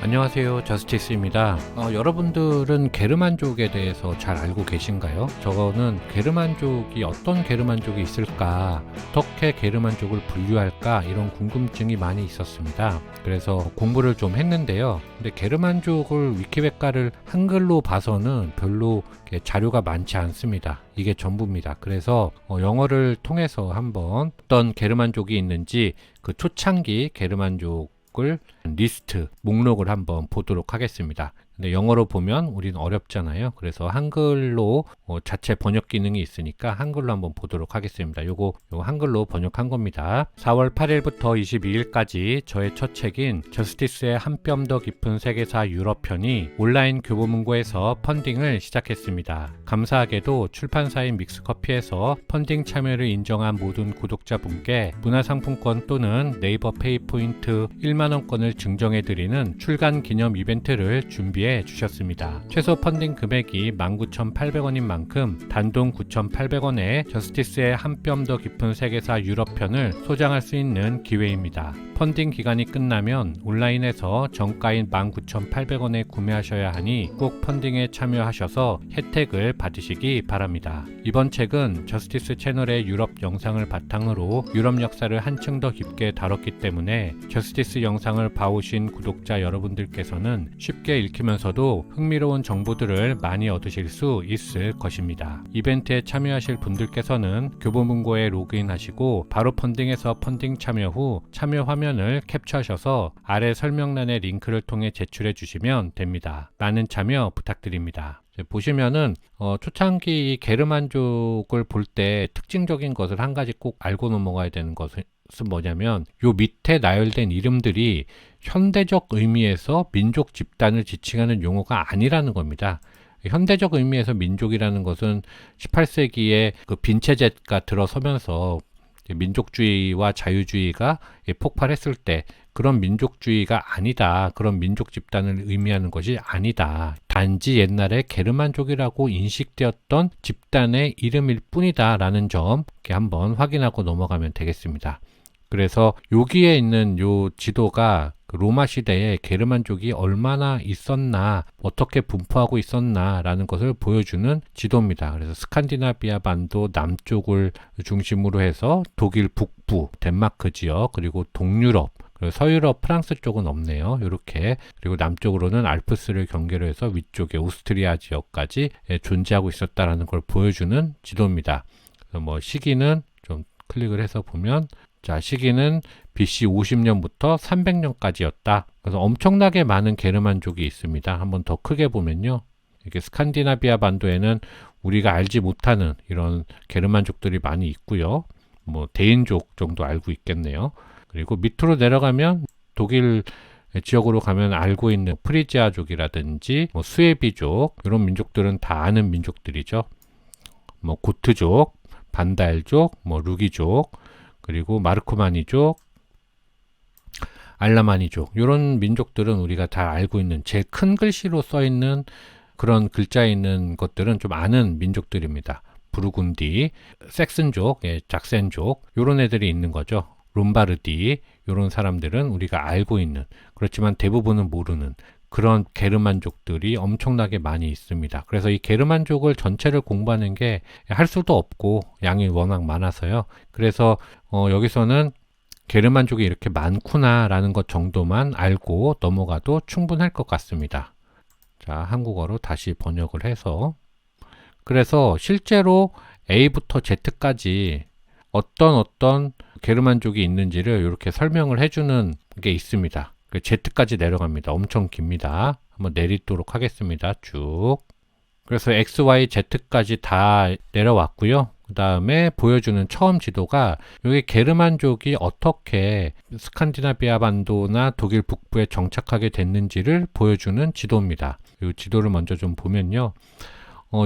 안녕하세요, 저스티스입니다. 여러분들은 게르만족에 대해서 잘 알고 계신가요? 저는 게르만족이 어떤 게르만족이 있을까, 어떻게 게르만족을 분류할까, 이런 궁금증이 많이 있었습니다. 그래서 공부를 좀 했는데요. 근데 게르만족을 위키백과를 한글로 봐서는 별로 자료가 많지 않습니다. 이게 전부입니다. 그래서 영어를 통해서 한번 어떤 게르만족이 있는지 그 초창기 게르만족 을 리스트 목록을 한번 보도록 하겠습니다. 근데 영어로 보면 우리는 어렵잖아요. 그래서 한글로 자체 번역 기능이 있으니까 한글로 한번 보도록 하겠습니다. 요거 한글로 번역한 겁니다. 4월 8일부터 22일까지 저의 첫 책인 저스티스의 한 뼘 더 깊은 세계사 유럽편이 온라인 교보문고에서 펀딩을 시작했습니다. 감사하게도 출판사인 믹스커피에서 펀딩 참여를 인정한 모든 구독자분께 문화상품권 또는 네이버 페이포인트 1만원권을 증정해드리는 출간 기념 이벤트를 준비해 주셨습니다. 최소 펀딩 금액이 19,800원인 만큼 단돈 9,800원에 저스티스의 한 뼘 더 깊은 세계사 유럽편을 소장할 수 있는 기회입니다. 펀딩 기간이 끝나면 온라인에서 정가인 19,800원에 구매하셔야 하니 꼭 펀딩에 참여하셔서 혜택을 받으시기 바랍니다. 이번 책은 저스티스 채널의 유럽 영상을 바탕으로 유럽 역사를 한층 더 깊게 다뤘기 때문에 저스티스 영상을 봐오신 구독자 여러분들께서는 쉽게 읽히면서도 흥미로운 정보들을 많이 얻으실 수 있을 것입니다. 이벤트에 참여하실 분들께서는 교보문고에 로그인하시고 바로 펀딩에서 펀딩 참여 후 참여 화면을 캡처하셔서 아래 설명란의 링크를 통해 제출해 주시면 됩니다. 많은 참여 부탁드립니다. 보시면은 초창기 이 게르만족을 볼 때 특징적인 것을 한 가지 꼭 알고 넘어가야 되는 것은 뭐냐면 요 밑에 나열된 이름들이 현대적 의미에서 민족 집단을 지칭하는 용어가 아니라는 겁니다. 현대적 의미에서 민족이라는 것은 18세기에 그 빈체제가 들어서면서 민족주의와 자유주의가 폭발했을 때 그런 민족주의가 아니다. 그런 민족 집단을 의미하는 것이 아니다. 단지 옛날에 게르만족이라고 인식되었던 집단의 이름일 뿐이다 라는 점 이렇게 한번 확인하고 넘어가면 되겠습니다. 그래서 여기에 있는 요 지도가 로마 시대에 게르만족이 얼마나 있었나, 어떻게 분포하고 있었나 라는 것을 보여주는 지도입니다. 그래서 스칸디나비아 반도 남쪽을 중심으로 해서 독일 북부, 덴마크 지역, 그리고 동유럽, 그리고 서유럽, 프랑스 쪽은 없네요. 이렇게. 그리고 남쪽으로는 알프스를 경계로 해서 위쪽에 오스트리아 지역까지 존재하고 있었다라는 걸 보여주는 지도입니다. 그래서 시기는 좀 클릭을 해서 보면 시기는 BC 50년부터 300년까지였다. 그래서 엄청나게 많은 게르만족이 있습니다. 한번 더 크게 보면요. 이렇게 스칸디나비아 반도에는 우리가 알지 못하는 이런 게르만족들이 많이 있고요. 대인족 정도 알고 있겠네요. 그리고 밑으로 내려가면 독일 지역으로 가면 알고 있는 프리지아족이라든지 스웨비족, 이런 민족들은 다 아는 민족들이죠. 고트족, 반달족, 루기족, 그리고 마르코마니족, 알라마니족, 이런 민족들은 우리가 다 알고 있는 제일 큰 글씨로 써 있는 그런 글자 있는 것들은 좀 아는 민족들입니다. 부르군디, 섹슨족, 작센족, 이런 애들이 있는 거죠. 롬바르디, 이런 사람들은 우리가 알고 있는, 그렇지만 대부분은 모르는 그런 게르만족들이 엄청나게 많이 있습니다. 그래서 이 게르만족을 전체를 공부하는 게 할 수도 없고 양이 워낙 많아서요. 그래서 여기서는 게르만족이 이렇게 많구나 라는 것 정도만 알고 넘어가도 충분할 것 같습니다. 자, 한국어로 다시 번역을 해서, 그래서 실제로 A부터 Z까지 어떤 게르만족이 있는지를 이렇게 설명을 해주는 게 있습니다. Z까지 내려갑니다. 엄청 깁니다. 한번 내리도록 하겠습니다. 쭉. 그래서 X, Y, Z까지 다 내려왔고요. 그 다음에 보여주는 처음 지도가 여기 게르만족이 어떻게 스칸디나비아 반도나 독일 북부에 정착하게 됐는지를 보여주는 지도입니다. 이 지도를 먼저 좀 보면요.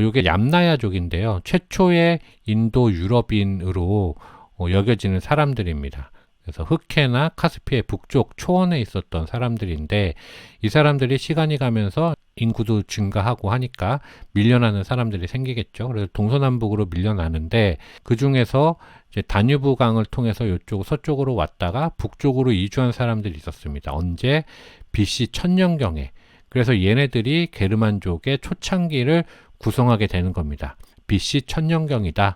이게 얌나야족인데요. 최초의 인도 유럽인으로 여겨지는 사람들입니다. 그래서 흑해나 카스피의 북쪽 초원에 있었던 사람들인데 이 사람들이 시간이 가면서 인구도 증가하고 하니까 밀려나는 사람들이 생기겠죠. 그래서 동서남북으로 밀려나는데 그 중에서 이제 다뉴브 강을 통해서 이쪽 서쪽으로 왔다가 북쪽으로 이주한 사람들이 있었습니다. 언제? BC 1000년경에. 그래서 얘네들이 게르만족의 초창기를 구성하게 되는 겁니다. BC 1000년경이다.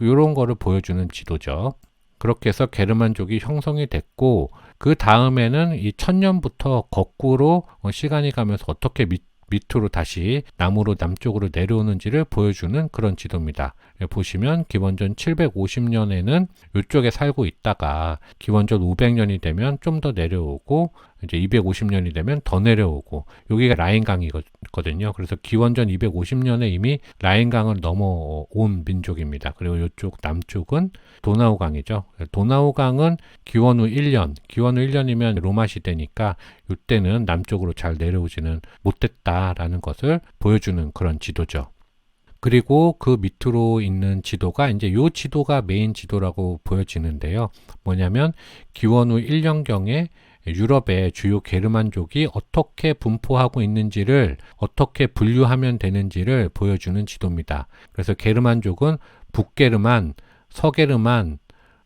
이런 거를 보여주는 지도죠. 그렇게 해서 게르만족이 형성이 됐고 그 다음에는 이 1000년부터 거꾸로 시간이 가면서 어떻게 밑으로 다시 남쪽으로 내려오는지를 보여주는 그런 지도입니다. 보시면 기원전 750년에는 이쪽에 살고 있다가 기원전 500년이 되면 좀 더 내려오고 이제 250년이 되면 더 내려오고 여기가 라인강이거든요. 그래서 기원전 250년에 이미 라인강을 넘어온 민족입니다. 그리고 이쪽 남쪽은 도나우강이죠. 도나우강은 기원 후 1년이면 로마 시대니까 이때는 남쪽으로 잘 내려오지는 못했다라는 것을 보여주는 그런 지도죠. 그리고 그 밑으로 있는 지도가 이제 요 지도가 메인 지도라고 보여지는데요. 뭐냐면 기원 후 1년경에 유럽의 주요 게르만족이 어떻게 분포하고 있는지를 어떻게 분류하면 되는지를 보여주는 지도입니다. 그래서 게르만족은 북게르만, 서게르만,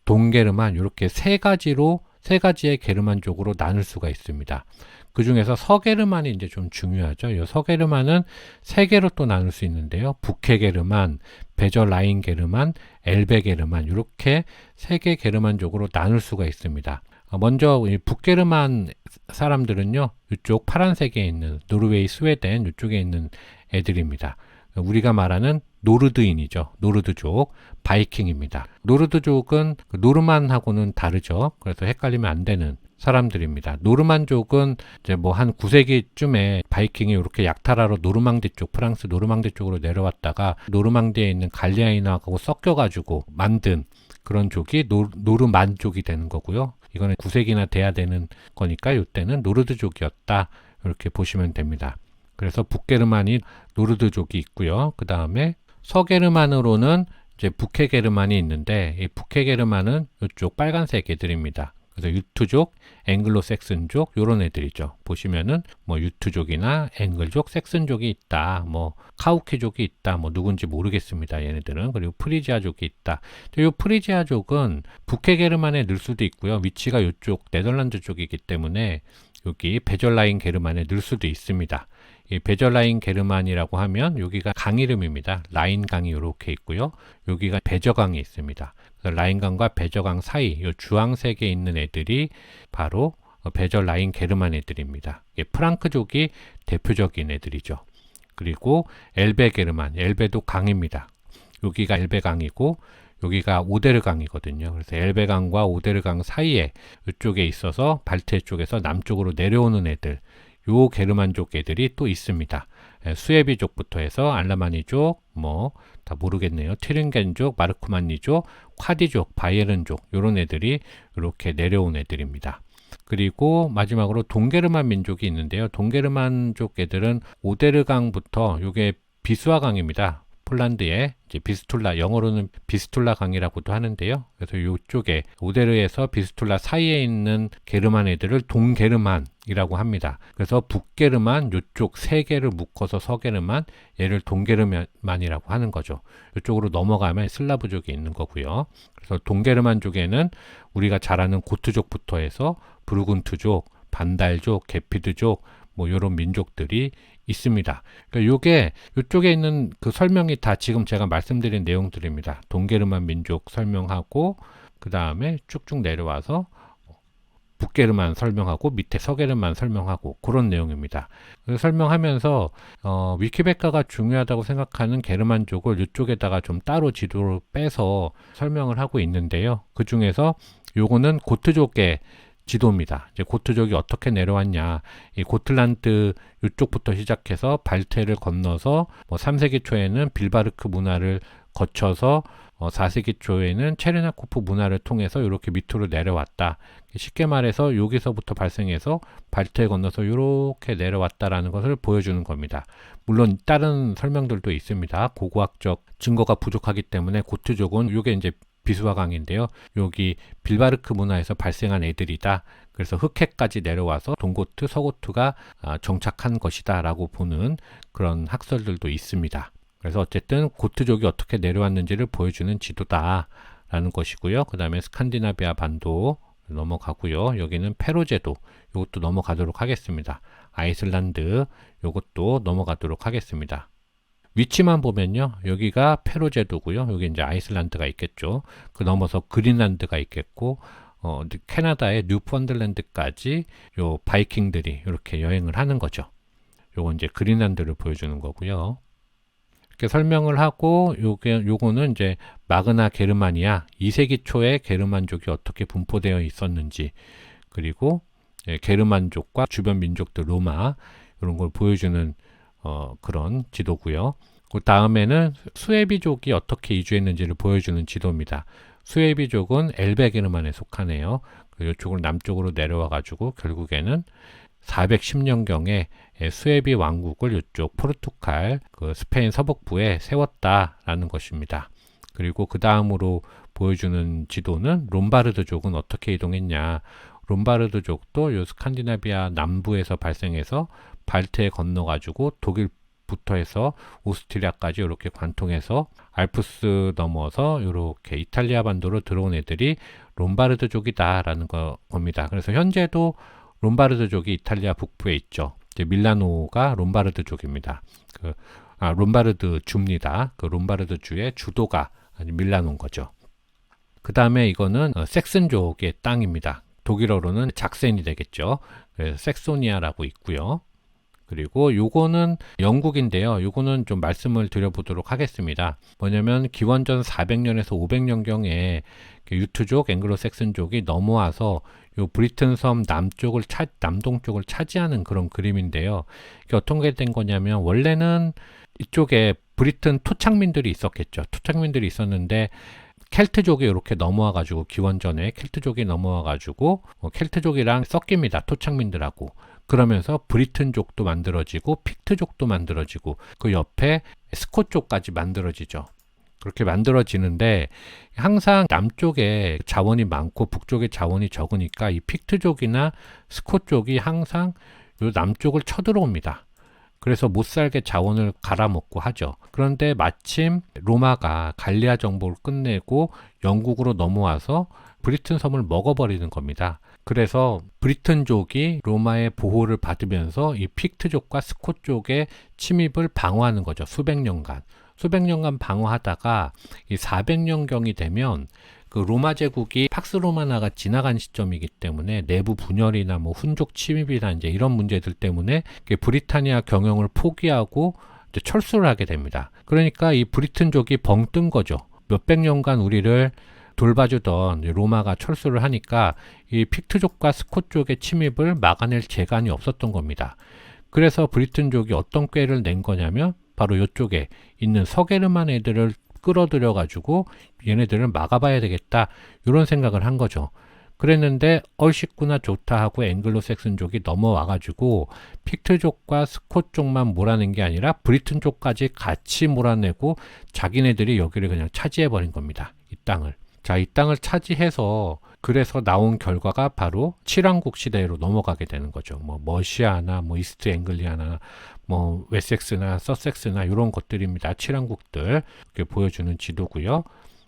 동게르만 이렇게 세 가지의 게르만족으로 나눌 수가 있습니다. 그 중에서 서게르만이 이제 좀 중요하죠. 이 서게르만은 세 개로 또 나눌 수 있는데요. 북해게르만, 베저라인 게르만, 엘베 게르만 이렇게 세 개 게르만족으로 나눌 수가 있습니다. 먼저 이 북게르만 사람들은요. 이쪽 파란색에 있는 노르웨이, 스웨덴 이쪽에 있는 애들입니다. 우리가 말하는 노르드인이죠. 노르드족, 바이킹입니다. 노르드족은 노르만하고는 다르죠. 그래서 헷갈리면 안 되는 사람들입니다. 노르만족은 이제 뭐 한 9세기쯤에 바이킹이 이렇게 약탈하러 노르망디 쪽, 프랑스 노르망디 쪽으로 내려왔다가 노르망디에 있는 갈리아인하고 섞여가지고 만든 그런 족이 노르만족이 되는 거고요. 이거는 9세기나 돼야 되는 거니까 이때는 노르드족이었다. 이렇게 보시면 됩니다. 그래서 북게르만이 노르드족이 있고요. 그 다음에 서게르만으로는 이제 북해게르만이 있는데 이 북해게르만은 이쪽 빨간색 애들입니다. 그래서 유투족, 앵글로색슨족 이런 애들이죠. 보시면은 뭐 유투족이나 앵글족, 색슨족이 있다. 뭐 카우키족이 있다. 뭐 누군지 모르겠습니다. 얘네들은. 그리고 프리지아족이 있다. 이 프리지아족은 북해게르만에 넣을 수도 있고요. 위치가 이쪽 네덜란드 쪽이기 때문에 여기 베절라인 게르만에 넣을 수도 있습니다. 이 베절라인 게르만이라고 하면 여기가 강 이름입니다. 라인 강이 이렇게 있고요. 여기가 베저강이 있습니다. 라인 강과 베저강 사이 이 주황색에 있는 애들이 바로 베절라인 게르만 애들입니다. 프랑크족이 대표적인 애들이죠. 그리고 엘베 게르만, 엘베도 강입니다. 여기가 엘베 강이고 여기가 오데르 강이거든요. 그래서 엘베 강과 오데르 강 사이에 이쪽에 있어서 발트 쪽에서 남쪽으로 내려오는 애들, 요 게르만족 애들이 또 있습니다. 수에비족부터 해서 알라마니족, 뭐 다 모르겠네요. 티링겐족, 마르코만니족, 콰디족, 바이에른족 요런 애들이 이렇게 내려온 애들입니다. 그리고 마지막으로 동게르만 민족이 있는데요. 동게르만족 애들은 오데르강부터 요게 비스와 강입니다. 폴란드의 이제 비스툴라, 영어로는 비스툴라 강이라고도 하는데요. 그래서 이쪽에 오데르에서 비스툴라 사이에 있는 게르만 애들을 동게르만이라고 합니다. 그래서 북게르만 이쪽 세 개를 묶어서 서게르만, 얘를 동게르만이라고 하는 거죠. 이쪽으로 넘어가면 슬라브족이 있는 거고요. 그래서 동게르만족에는 우리가 잘 아는 고트족부터 해서 부르군트족, 반달족, 게피드족 뭐 이런 민족들이 있습니다. 그러니까 요게 이쪽에 있는 그 설명이 다 지금 제가 말씀드린 내용들입니다. 동게르만 민족 설명하고 그 다음에 쭉쭉 내려와서 북게르만 설명하고 밑에 서게르만 설명하고 그런 내용입니다. 설명하면서 위키백과가 중요하다고 생각하는 게르만족을 이쪽에다가 좀 따로 지도를 빼서 설명을 하고 있는데요. 그 중에서 요거는 고트족의 지도입니다. 이제 고트족이 어떻게 내려왔냐. 이 고틀란드 이쪽부터 시작해서 발트해를 건너서 뭐 3세기 초에는 빌바르크 문화를 거쳐서 4세기 초에는 체르냐코프 문화를 통해서 이렇게 밑으로 내려왔다. 쉽게 말해서 여기서부터 발생해서 발트해 건너서 이렇게 내려왔다라는 것을 보여주는 겁니다. 물론 다른 설명들도 있습니다. 고고학적 증거가 부족하기 때문에 고트족은 이게 이제 비수화강인데요. 여기 빌바르크 문화에서 발생한 애들이다. 그래서 흑해까지 내려와서 동고트, 서고트가 정착한 것이다 라고 보는 그런 학설들도 있습니다. 그래서 어쨌든 고트족이 어떻게 내려왔는지를 보여주는 지도다 라는 것이고요. 그 다음에 스칸디나비아 반도 넘어가고요. 여기는 페로제도, 이것도 넘어가도록 하겠습니다. 아이슬란드, 이것도 넘어가도록 하겠습니다. 위치만 보면요, 여기가 페로제도고요. 여기 이제 아이슬란드가 있겠죠. 그 넘어서 그린란드가 있겠고, 캐나다의 뉴펀들랜드까지 요 바이킹들이 이렇게 여행을 하는 거죠. 요건 이제 그린란드를 보여주는 거고요. 이렇게 설명을 하고 요거는 이제 마그나 게르마니아 2세기 초에 게르만족이 어떻게 분포되어 있었는지, 그리고 게르만족과 주변 민족들 로마 이런 걸 보여주는 그런 지도고요. 그 다음에는 수에비족이 어떻게 이주했는지를 보여주는 지도입니다. 수에비족은 엘베게르만에 속하네요. 이쪽으로 남쪽으로 내려와 가지고 결국에는 410년경에 수에비 왕국을 이쪽 포르투갈, 스페인 서북부에 세웠다라는 것입니다. 그리고 그 다음으로 보여주는 지도는 롬바르드족은 어떻게 이동했냐. 롬바르드족도 요 스칸디나비아 남부에서 발생해서 발트에 건너가지고 독일부터 해서 오스트리아까지 이렇게 관통해서 알프스 넘어서 이렇게 이탈리아 반도로 들어온 애들이 롬바르드족이다라는 겁니다. 그래서 현재도 롬바르드족이 이탈리아 북부에 있죠. 이제 밀라노가 롬바르드족입니다. 롬바르드 주입니다. 그 롬바르드 주의 주도가 밀라노인 거죠. 그 다음에 이거는 섹슨족의 땅입니다. 독일어로는 작센이 되겠죠. 그래서 섹소니아라고 있고요. 그리고 요거는 영국인데요. 요거는 좀 말씀을 드려보도록 하겠습니다. 뭐냐면 기원전 400년에서 500년경에 유트족, 앵글로색슨족이 넘어와서 요 브리튼 섬 남동쪽을 차지하는 그런 그림인데요. 이게 어떻게 된 거냐면 원래는 이쪽에 브리튼 토착민들이 있었겠죠. 토착민들이 있었는데 켈트족이 이렇게 넘어와가지고 기원전에 켈트족이 넘어와가지고 켈트족이랑 섞입니다. 토착민들하고. 그러면서 브리튼족도 만들어지고 픽트족도 만들어지고 그 옆에 스콧족까지 만들어지죠. 그렇게 만들어지는데 항상 남쪽에 자원이 많고 북쪽에 자원이 적으니까 이 픽트족이나 스콧족이 항상 요 남쪽을 쳐들어옵니다. 그래서 못살게 자원을 갈아먹고 하죠. 그런데 마침 로마가 갈리아 정복을 끝내고 영국으로 넘어와서 브리튼 섬을 먹어버리는 겁니다. 그래서 브리튼족이 로마의 보호를 받으면서 이 픽트족과 스콧족의 침입을 방어하는 거죠. 수백 년간 방어하다가 이 400년경이 되면 그 로마 제국이 팍스 로마나가 지나간 시점이기 때문에 내부 분열이나 뭐 훈족 침입이나 이제 이런 문제들 때문에 브리타니아 경영을 포기하고 이제 철수를 하게 됩니다. 그러니까 이 브리튼족이 벙 뜬 거죠. 몇백 년간 우리를 돌봐주던 로마가 철수를 하니까 이 픽트족과 스콧족의 침입을 막아낼 재간이 없었던 겁니다. 그래서 브리튼족이 어떤 꾀를 낸 거냐면 바로 이쪽에 있는 서게르만 애들을 끌어들여 가지고 얘네들을 막아봐야 되겠다 이런 생각을 한 거죠. 그랬는데 얼씨구나 좋다 하고 앵글로색슨족이 넘어와 가지고 픽트족과 스콧족만 몰아낸 게 아니라 브리튼족까지 같이 몰아내고 자기네들이 여기를 그냥 차지해 버린 겁니다. 이 땅을. 자, 이 땅을 차지해서 그래서 나온 결과가 바로 칠왕국 시대로 넘어가게 되는 거죠. 뭐 머시아나 뭐 이스트 앵글리아나 뭐 웨섹스나 서섹스나 이런 것들입니다. 칠왕국들 이렇게 보여주는 지도고요.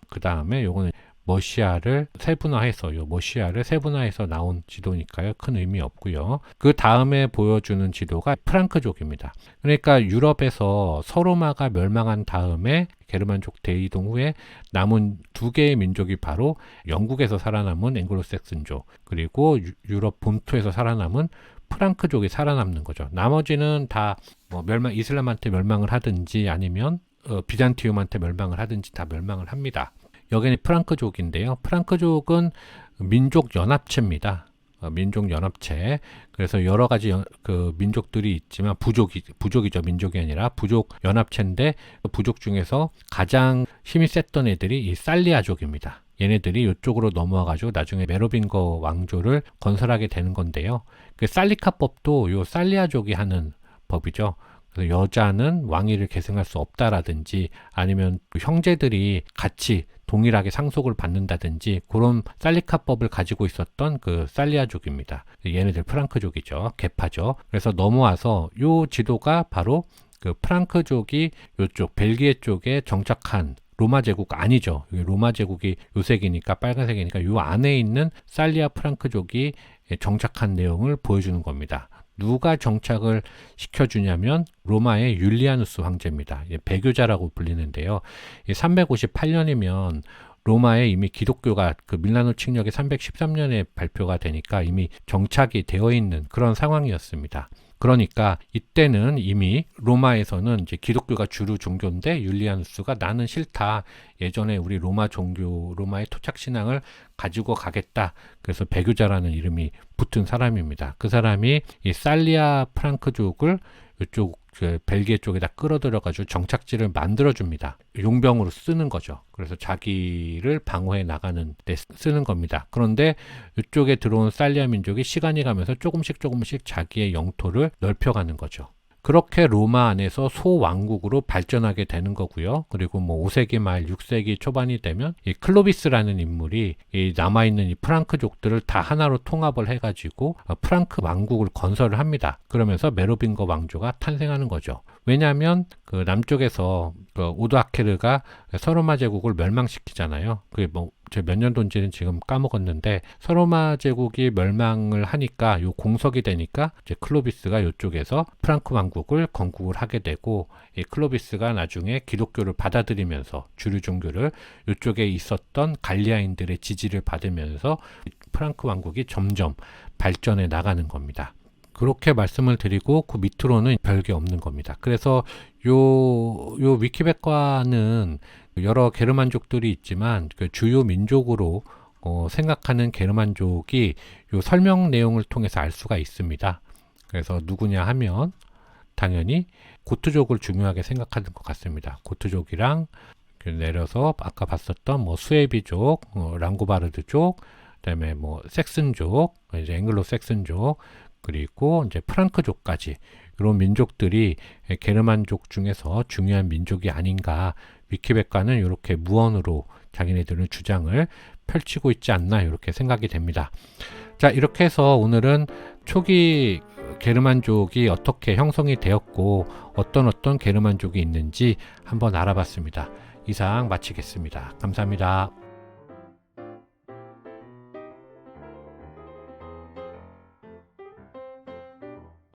그 다음에 요거는 머시아를 세분화해서 나온 지도니까요. 큰 의미 없고요. 그 다음에 보여주는 지도가 프랑크족입니다. 그러니까 유럽에서 서로마가 멸망한 다음에 게르만족 대이동 후에 남은 두 개의 민족이 바로 영국에서 살아남은 앵글로색슨족 그리고 유럽 본토에서 살아남은 프랑크족이 살아남는 거죠. 나머지는 다 뭐 이슬람한테 멸망을 하든지 아니면 비잔티움한테 멸망을 하든지 다 멸망을 합니다. 여기는 프랑크족인데요. 프랑크족은 민족 연합체입니다. 민족 연합체. 그래서 여러 가지 그 민족들이 있지만 부족이죠. 민족이 아니라 부족 연합체인데 부족 중에서 가장 힘이 셌던 애들이 이 살리아족입니다. 얘네들이 이쪽으로 넘어와가지고 나중에 메로빙거 왕조를 건설하게 되는 건데요. 그 살리카법도 요 살리아족이 하는 법이죠. 그래서 여자는 왕위를 계승할 수 없다라든지 아니면 형제들이 같이 동일하게 상속을 받는다든지 그런 살리카법을 가지고 있었던 그 살리아족입니다. 얘네들 프랑크족이죠. 계파죠. 그래서 넘어와서 요 지도가 바로 그 프랑크족이 요쪽 벨기에 쪽에 정착한 로마 제국 아니죠. 로마 제국이 요색이니까 빨간색이니까 요 안에 있는 살리아 프랑크족이 정착한 내용을 보여주는 겁니다. 누가 정착을 시켜주냐면 로마의 율리아누스 황제입니다. 배교자라고 불리는데요. 358년이면 로마에 이미 기독교가 그 밀라노 칙령이 313년에 발표가 되니까 이미 정착이 되어 있는 그런 상황이었습니다. 그러니까 이때는 이미 로마에서는 이제 기독교가 주류 종교인데 율리아누스가 나는 싫다. 예전에 우리 로마 종교, 로마의 토착 신앙을 가지고 가겠다. 그래서 배교자라는 이름이 붙은 사람입니다. 그 사람이 이 살리아 프랑크족을 이쪽 벨기에 쪽에다 끌어들여가지고 정착지를 만들어줍니다. 용병으로 쓰는 거죠. 그래서 자기를 방어해 나가는 데 쓰는 겁니다. 그런데 이쪽에 들어온 살리아 민족이 시간이 가면서 조금씩 자기의 영토를 넓혀가는 거죠. 그렇게 로마 안에서 소왕국으로 발전하게 되는 거고요. 그리고 뭐 5세기 말 6세기 초반이 되면 이 클로비스라는 인물이 이 남아있는 이 프랑크족들을 다 하나로 통합을 해가지고 프랑크 왕국을 건설을 합니다. 그러면서 메로빙거 왕조가 탄생하는 거죠. 왜냐하면 그 남쪽에서 그 오도아케르가 서로마 제국을 멸망시키잖아요. 그게 뭐 몇 년도인지는 지금 까먹었는데 서로마 제국이 멸망을 하니까 요 공석이 되니까 이제 클로비스가 요쪽에서 프랑크 왕국을 건국을 하게 되고 이 클로비스가 나중에 기독교를 받아들이면서 주류 종교를 요쪽에 있었던 갈리아인들의 지지를 받으면서 프랑크 왕국이 점점 발전해 나가는 겁니다. 그렇게 말씀을 드리고 그 밑으로는 별게 없는 겁니다. 그래서 요 위키백과는 여러 게르만족들이 있지만 그 주요 민족으로 생각하는 게르만족이 요 설명 내용을 통해서 알 수가 있습니다. 그래서 누구냐 하면 당연히 고트족을 중요하게 생각하는 것 같습니다. 고트족이랑 내려서 아까 봤었던 뭐 수에비족, 랑고바르드족, 그다음에 뭐 섹슨족, 이제 앵글로 섹슨족, 그리고 이제 프랑크족까지 이런 민족들이 게르만족 중에서 중요한 민족이 아닌가. 위키백과는 이렇게 무언으로 자기네들은 주장을 펼치고 있지 않나 이렇게 생각이 됩니다. 자, 이렇게 해서 오늘은 초기 게르만족이 어떻게 형성이 되었고 어떤 게르만족이 있는지 한번 알아봤습니다. 이상 마치겠습니다. 감사합니다.